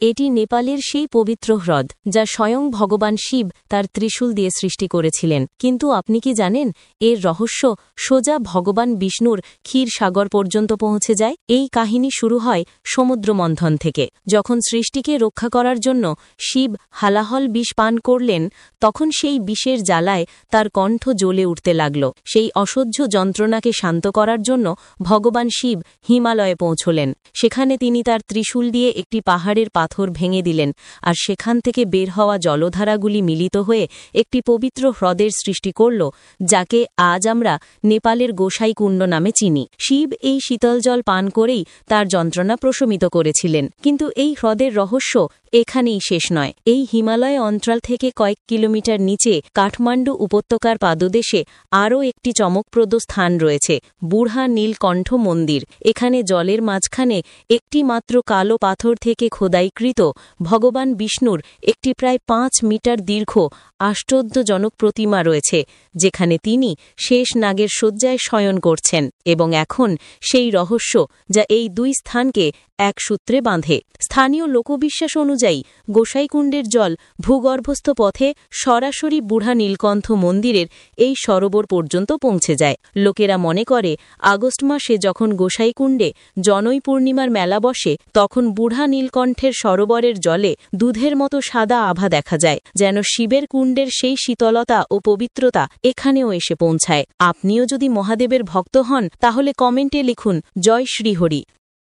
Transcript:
এটি নেপালের সেই পবিত্র হ্রদ যা স্বয়ং ভগবান শিব তার ত্রিশূল দিয়ে সৃষ্টি করেছিলেন। কিন্তু আপনি কি জানেন এর রহস্য সোজা ভগবান বিষ্ণুর ক্ষীর সাগর পর্যন্ত পৌঁছে যায়? এই কাহিনী শুরু হয় সমুদ্র মন্থন থেকে। যখন সৃষ্টিকে রক্ষা করার জন্য শিব হালাহল বিষ পান করলেন, তখন সেই বিষের জ্বালায় তার কণ্ঠ জ্বলে উঠতে লাগল। সেই অসহ্য যন্ত্রণাকে শান্ত করার জন্য ভগবান শিব হিমালয়ে পৌঁছলেন। সেখানে তিনি তার ত্রিশূল দিয়ে একটি পাহাড়ের পাথর ভেঙে দিলেন, আর সেখান থেকে বের হওয়া জলধারাগুলি মিলিত হয়ে একটি পবিত্র হ্রদের সৃষ্টি করল, যাকে আজ আমরা নেপালের গোসাইকুণ্ড নামে চিনি। শিব এই শীতল জল পান করেই তার যন্ত্রণা প্রশমিত করেছিলেন। কিন্তু এই হ্রদের রহস্য এখানেই শেষ নয়। এই হিমালয় অঞ্চল থেকে কয়েক কিলোমিটার নিচে কাঠমান্ডু উপত্যকার পাদদেশে আরও একটি চমকপ্রদ স্থান রয়েছে, বুড়হা নীলকণ্ঠ মন্দির। এখানে জলের মাঝখানে একটি মাত্র কালো পাথর থেকে খোদাইকৃত ভগবান বিষ্ণুর একটি প্রায় 5 মিটার দীর্ঘ আশ্চর্যজনক প্রতিমা রয়েছে, যেখানে তিনি শেষ নাগের শয্যায় শয়ন করছেন। এবং এখন সেই রহস্য যা এই দুই স্থানকে এক সূত্রে বাঁধে। স্থানীয় লোকবিশ্বাস অনুযায়ী গোসাইকুণ্ডের জল ভূগর্ভস্থ পথে সরাসরি বুড়া নীলকণ্ঠ মন্দিরের এই সরোবর পর্যন্ত পৌঁছে যায়। লোকেরা মনে করে আগস্ট মাসে যখন গোসাইকুণ্ডে জনৈ পূর্ণিমার মেলা বসে, তখন বুড়া নীলকণ্ঠের সরোবরের জলে দুধের মতো সাদা আভা দেখা যায়, যেন শিবের কুণ্ডের সেই শীতলতা ও পবিত্রতা এখানেও এসে পৌঁছায়। আপনিও যদি মহাদেবের ভক্ত হন, তাহলে কমেন্টে লিখুন জয় শ্রীহরি।